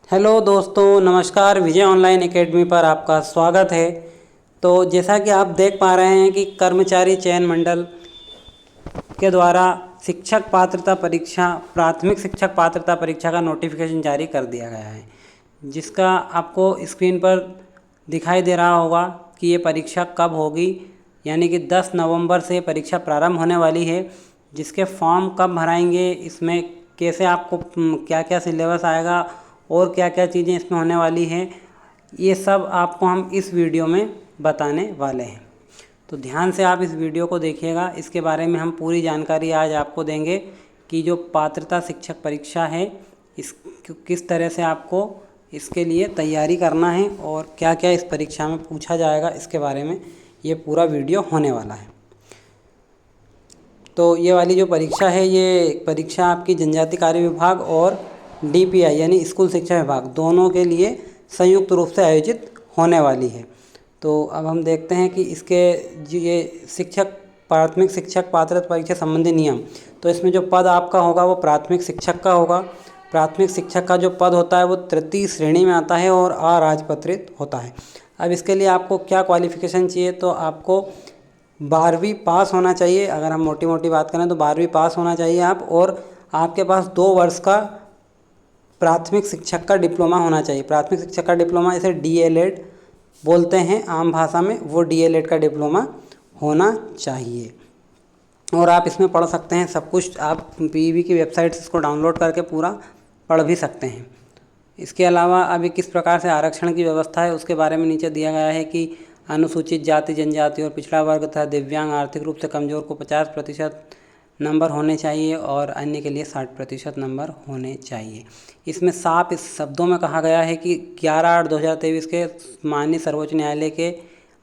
Hello दोस्तों, नमस्कार। विजय online academy पर आपका स्वागत है। तो जैसा कि आप देख पा रहे हैं कि कर्मचारी चयन मंडल के द्वारा शिक्षक पात्रता परीक्षा, प्राथमिक शिक्षक पात्रता परीक्षा का नोटिफिकेशन जारी कर दिया गया है, जिसका आपको स्क्रीन पर दिखाई दे रहा होगा कि ये परीक्षा कब होगी। यानी कि 10 नवंबर से परीक्षा प्रारंभ होने वाली है। जिसके फॉर्म कब भराएंगे, इसमें कैसे आपको क्या क्या सिलेबस आएगा और क्या क्या चीज़ें इसमें होने वाली हैं, ये सब आपको हम इस वीडियो में बताने वाले हैं। तो ध्यान से आप इस वीडियो को देखिएगा। इसके बारे में हम पूरी जानकारी आज आपको देंगे कि जो पात्रता शिक्षक परीक्षा है, इस किस तरह से आपको इसके लिए तैयारी करना है और क्या क्या इस परीक्षा में पूछा जाएगा, इसके बारे में ये पूरा वीडियो होने वाला है। तो ये वाली जो परीक्षा है, ये परीक्षा आपकी जनजाति कार्य विभाग और DPI यानी स्कूल शिक्षा विभाग दोनों के लिए संयुक्त रूप से आयोजित होने वाली है। तो अब हम देखते हैं कि इसके ये प्राथमिक शिक्षक पात्रता परीक्षा संबंधी नियम। तो इसमें जो पद आपका होगा वो प्राथमिक शिक्षक का होगा। प्राथमिक शिक्षक का जो पद होता है वो तृतीय श्रेणी में आता है और अराजपत्रित होता है। अब इसके लिए आपको क्या क्वालिफ़िकेशन चाहिए, तो आपको 12वीं पास होना चाहिए। अगर हम मोटी मोटी बात करें तो 12वीं पास होना चाहिए आप, और आपके पास 2 वर्ष का प्राथमिक शिक्षक का डिप्लोमा होना चाहिए। प्राथमिक शिक्षक का डिप्लोमा इसे DLED बोलते हैं आम भाषा में, वो DLED का डिप्लोमा होना चाहिए। और आप इसमें पढ़ सकते हैं सब कुछ। आप PEB की वेबसाइट से इसको डाउनलोड करके पूरा पढ़ भी सकते हैं। इसके अलावा अभी किस प्रकार से आरक्षण की व्यवस्था है उसके बारे में नीचे दिया गया है कि अनुसूचित जाति, जनजाति और पिछड़ा वर्ग तथा दिव्यांग, आर्थिक रूप से कमज़ोर को 50% नंबर होने चाहिए और अन्य के लिए 60% नंबर होने चाहिए। इसमें साफ इस शब्दों में कहा गया है कि 11/8/2023 के माननीय सर्वोच्च न्यायालय के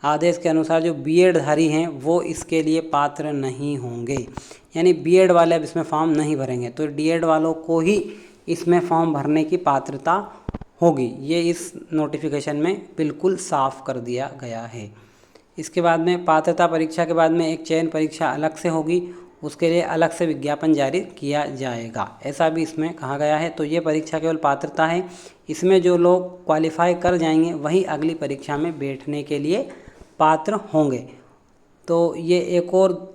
आदेश के अनुसार जो BEd धारी हैं वो इसके लिए पात्र नहीं होंगे। यानी BEd वाले अब इसमें फॉर्म नहीं भरेंगे, तो DEd वालों को ही इसमें फॉर्म भरने की पात्रता होगी। ये इस नोटिफिकेशन में बिल्कुल साफ कर दिया गया है। इसके बाद में पात्रता परीक्षा के बाद में एक चयन परीक्षा अलग से होगी, उसके लिए अलग से विज्ञापन जारी किया जाएगा, ऐसा भी इसमें कहा गया है। तो ये परीक्षा केवल पात्रता है। इसमें जो लोग क्वालिफाई कर जाएंगे वही अगली परीक्षा में बैठने के लिए पात्र होंगे। तो ये एक और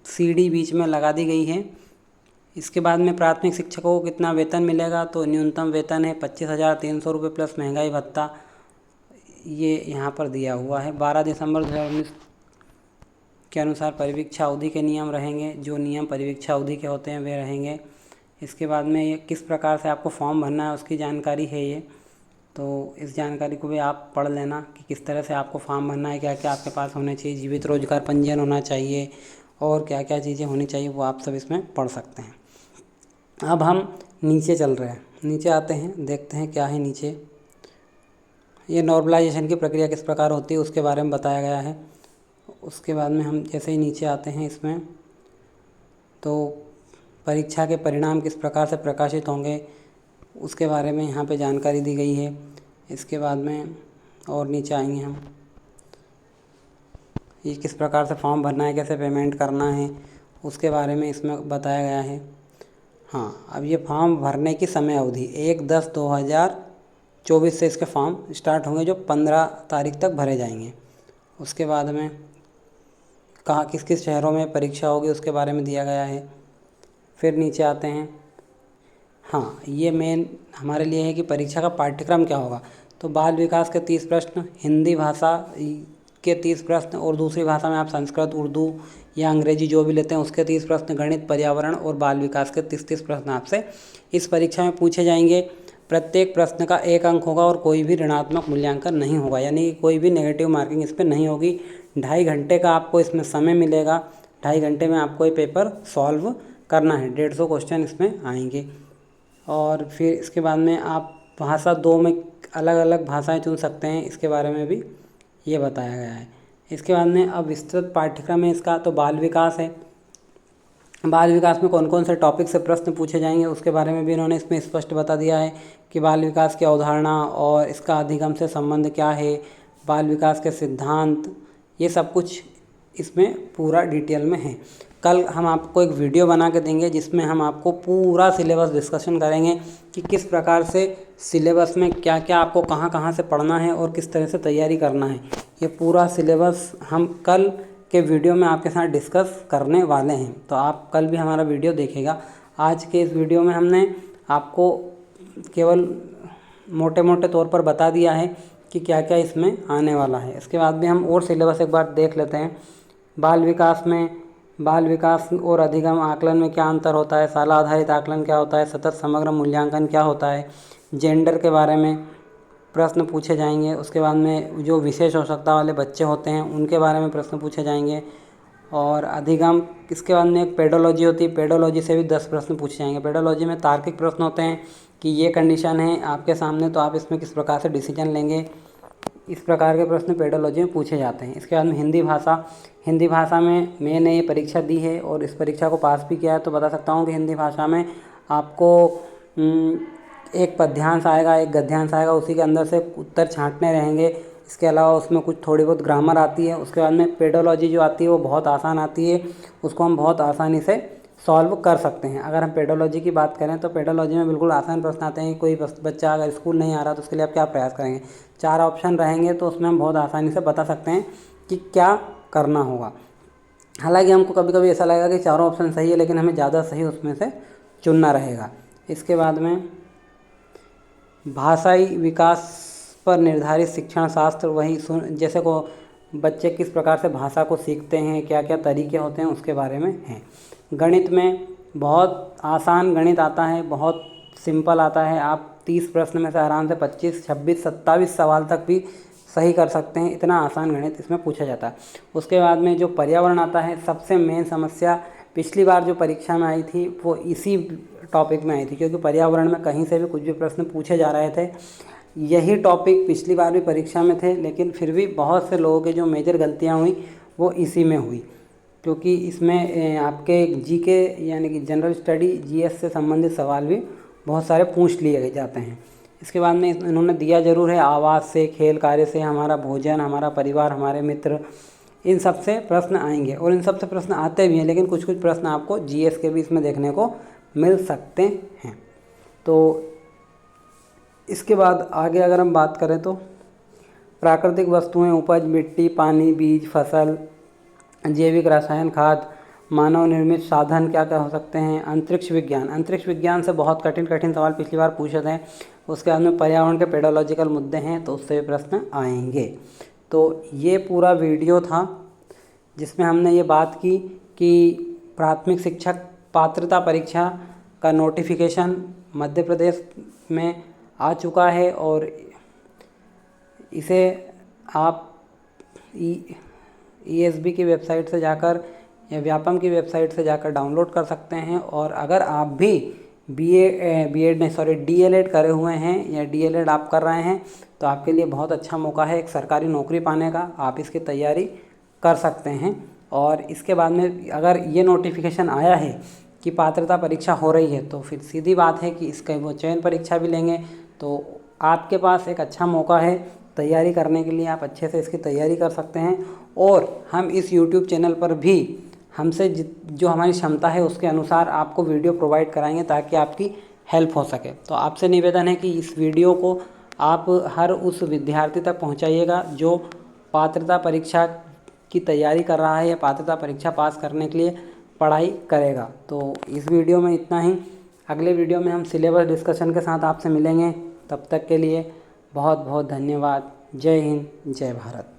सीढ़ी बीच में लगा दी गई है। इसके बाद में प्राथमिक शिक्षकों को कितना वेतन मिलेगा, तो न्यूनतम वेतन है 25,300 रुपये प्लस महंगाई भत्ता, ये यहाँ पर दिया हुआ है। 12 दिसंबर 2019 के अनुसार परिवीक्षा अवधि के नियम रहेंगे। जो नियम परिवीक्षा अवधि के होते हैं वे रहेंगे। इसके बाद में ये किस प्रकार से आपको फॉर्म भरना है उसकी जानकारी है ये, तो इस जानकारी को भी आप पढ़ लेना कि किस तरह से आपको फॉर्म भरना है, क्या क्या आपके पास होने चाहिए, जीवित रोजगार पंजीयन होना चाहिए और क्या क्या चीज़ें होनी चाहिए, वो आप सब इसमें पढ़ सकते हैं। अब हम नीचे चल रहे हैं, नीचे आते हैं, देखते हैं क्या है नीचे। ये नॉर्मलाइजेशन की प्रक्रिया किस प्रकार होती है उसके बारे में बताया गया है। उसके बाद में हम जैसे ही नीचे आते हैं इसमें, तो परीक्षा के परिणाम किस प्रकार से प्रकाशित होंगे उसके बारे में यहाँ पे जानकारी दी गई है। इसके बाद में और नीचे आएंगे हम, ये किस प्रकार से फॉर्म भरना है, कैसे पेमेंट करना है उसके बारे में इसमें बताया गया है। हाँ, अब ये फॉर्म भरने की समय अवधि 1/10/2024 से इसके फॉर्म स्टार्ट होंगे, जो 15 तारीख तक भरे जाएंगे। उसके बाद में कहाँ किस किस शहरों में परीक्षा होगी उसके बारे में दिया गया है। फिर नीचे आते हैं, हाँ ये मेन हमारे लिए है कि परीक्षा का पाठ्यक्रम क्या होगा। तो बाल विकास के 30 प्रश्न, हिंदी भाषा के 30 प्रश्न और दूसरी भाषा में आप संस्कृत, उर्दू या अंग्रेजी जो भी लेते हैं उसके 30 प्रश्न, गणित, पर्यावरण और बाल विकास के 30 प्रश्न आपसे इस परीक्षा में पूछे जाएंगे। प्रत्येक प्रश्न का 1 अंक होगा और कोई भी ऋणात्मक मूल्यांकन नहीं होगा, यानी कोई भी नेगेटिव मार्किंग इस पर नहीं होगी। 2.5 घंटे का आपको इसमें समय मिलेगा। 2.5 घंटे में आपको ये पेपर सॉल्व करना है। 150 क्वेश्चन इसमें आएंगे। और फिर इसके बाद में आप भाषा 2 में अलग अलग भाषाएं चुन सकते हैं, इसके बारे में भी ये बताया गया है। इसके बाद में अब विस्तृत पाठ्यक्रम है इसका, तो बाल विकास है। बाल विकास में कौन कौन से टॉपिक से प्रश्न पूछे जाएंगे उसके बारे में भी इन्होंने इसमें स्पष्ट बता दिया है कि बाल विकास की अवधारणा और इसका अधिगम से संबंध क्या है, बाल विकास के सिद्धांत, ये सब कुछ इसमें पूरा डिटेल में है। कल हम आपको एक वीडियो बना के देंगे जिसमें हम आपको पूरा सिलेबस डिस्कशन करेंगे कि किस प्रकार से सिलेबस में क्या क्या आपको कहाँ कहाँ से पढ़ना है और किस तरह से तैयारी करना है। ये पूरा सिलेबस हम कल के वीडियो में आपके साथ डिस्कस करने वाले हैं, तो आप कल भी हमारा वीडियो देखेगा। आज के इस वीडियो में हमने आपको केवल मोटे मोटे तौर पर बता दिया है कि क्या क्या इसमें आने वाला है। इसके बाद भी हम और सिलेबस एक बार देख लेते हैं। बाल विकास और अधिगम आकलन में क्या अंतर होता है, साला आधारित आकलन क्या होता है, सतत समग्र मूल्यांकन क्या होता है, जेंडर के बारे में प्रश्न पूछे जाएंगे। उसके बाद में जो विशेष आवश्यकता वाले बच्चे होते हैं उनके बारे में प्रश्न पूछे जाएंगे। और अधिगम, इसके बाद में एक पेडोलॉजी होती है, पेडोलॉजी से भी 10 प्रश्न पूछे जाएंगे। पेडोलॉजी में तार्किक प्रश्न होते हैं कि ये कंडीशन है आपके सामने, तो आप इसमें किस प्रकार से डिसीजन लेंगे। इस प्रकार के प्रश्न पेडोलॉजी में पूछे जाते हैं। इसके बाद में हिंदी भाषा में मैंने ये परीक्षा दी है और इस परीक्षा को पास भी किया है, तो बता सकता हूँ कि हिंदी भाषा में आपको एक पद्यांश आएगा, एक गद्यांश आएगा, उसी के अंदर से उत्तर छांटने रहेंगे। इसके अलावा उसमें कुछ थोड़ी बहुत ग्रामर आती है। उसके बाद में पेडोलॉजी जो आती है वो बहुत आसान आती है, उसको हम बहुत आसानी से सॉल्व कर सकते हैं। अगर हम पेडोलॉजी की बात करें तो पेडोलॉजी में बिल्कुल आसान प्रश्न आते हैं कि कोई बच्चा अगर स्कूल नहीं आ रहा तो उसके लिए आप क्या प्रयास करेंगे। 4 ऑप्शन रहेंगे तो उसमें हम बहुत आसानी से बता सकते हैं कि क्या करना होगा। हालांकि हमको कभी कभी ऐसा लगेगा कि चारों ऑप्शन सही है, लेकिन हमें ज़्यादा सही उसमें से चुनना रहेगा। इसके बाद में भाषाई विकास पर निर्धारित शिक्षण शास्त्र, वही जैसे को बच्चे किस प्रकार से भाषा को सीखते हैं, क्या क्या तरीके होते हैं, उसके बारे में है। गणित में बहुत आसान गणित आता है, बहुत सिंपल आता है। आप 30 प्रश्न में से आराम से 25, 26, 27 सवाल तक भी सही कर सकते हैं, इतना आसान गणित इसमें पूछा जाता है। उसके बाद में जो पर्यावरण आता है, सबसे मेन समस्या पिछली बार जो परीक्षा में आई थी वो इसी टॉपिक में आई थी, क्योंकि पर्यावरण में कहीं से भी कुछ भी प्रश्न पूछे जा रहे थे। यही टॉपिक पिछली बार भी परीक्षा में थे, लेकिन फिर भी बहुत से लोगों के जो मेजर गलतियाँ हुई वो इसी में हुई, क्योंकि इसमें आपके जीके यानी कि जनरल स्टडी जीएस से संबंधित सवाल भी बहुत सारे पूछ लिए जाते हैं। इसके बाद में इन्होंने दिया ज़रूर है आवास से, खेल कार्य से, हमारा भोजन, हमारा परिवार, हमारे मित्र, इन सब से प्रश्न आएंगे और इन सब से प्रश्न आते भी हैं, लेकिन कुछ कुछ प्रश्न आपको जीएस के भी इसमें देखने को मिल सकते हैं। तो इसके बाद आगे अगर हम बात करें तो प्राकृतिक वस्तुएं, उपज, मिट्टी, पानी, बीज, फसल, जैविक रसायन, खाद, मानव निर्मित साधन क्या क्या हो सकते हैं। अंतरिक्ष विज्ञान से बहुत कठिन सवाल पिछली बार पूछे थे। उसके बाद में पर्यावरण के पेडोलॉजिकल मुद्दे हैं, तो उससे भी प्रश्न आएंगे। तो ये पूरा वीडियो था जिसमें हमने ये बात की कि प्राथमिक शिक्षक पात्रता परीक्षा का नोटिफिकेशन मध्य प्रदेश में आ चुका है और इसे आप ESB की वेबसाइट से जाकर या व्यापम की वेबसाइट से जाकर डाउनलोड कर सकते हैं। और अगर आप भी DLED करे हुए हैं या DLED आप कर रहे हैं तो आपके लिए बहुत अच्छा मौका है एक सरकारी नौकरी पाने का, आप इसकी तैयारी कर सकते हैं। और इसके बाद में अगर ये नोटिफिकेशन आया है कि पात्रता परीक्षा हो रही है तो फिर सीधी बात है कि इसका वो चयन परीक्षा भी लेंगे, तो आपके पास एक अच्छा मौका है तैयारी करने के लिए। आप अच्छे से इसकी तैयारी कर सकते हैं और हम इस YouTube चैनल पर भी हमसे जो हमारी क्षमता है उसके अनुसार आपको वीडियो प्रोवाइड कराएंगे ताकि आपकी हेल्प हो सके। तो आपसे निवेदन है कि इस वीडियो को आप हर उस विद्यार्थी तक पहुंचाइएगा जो पात्रता परीक्षा की तैयारी कर रहा है या पात्रता परीक्षा पास करने के लिए पढ़ाई करेगा। तो इस वीडियो में इतना ही। अगले वीडियो में हम सिलेबस डिस्कशन के साथ आपसे मिलेंगे। तब तक के लिए बहुत बहुत धन्यवाद। जय हिंद, जय भारत।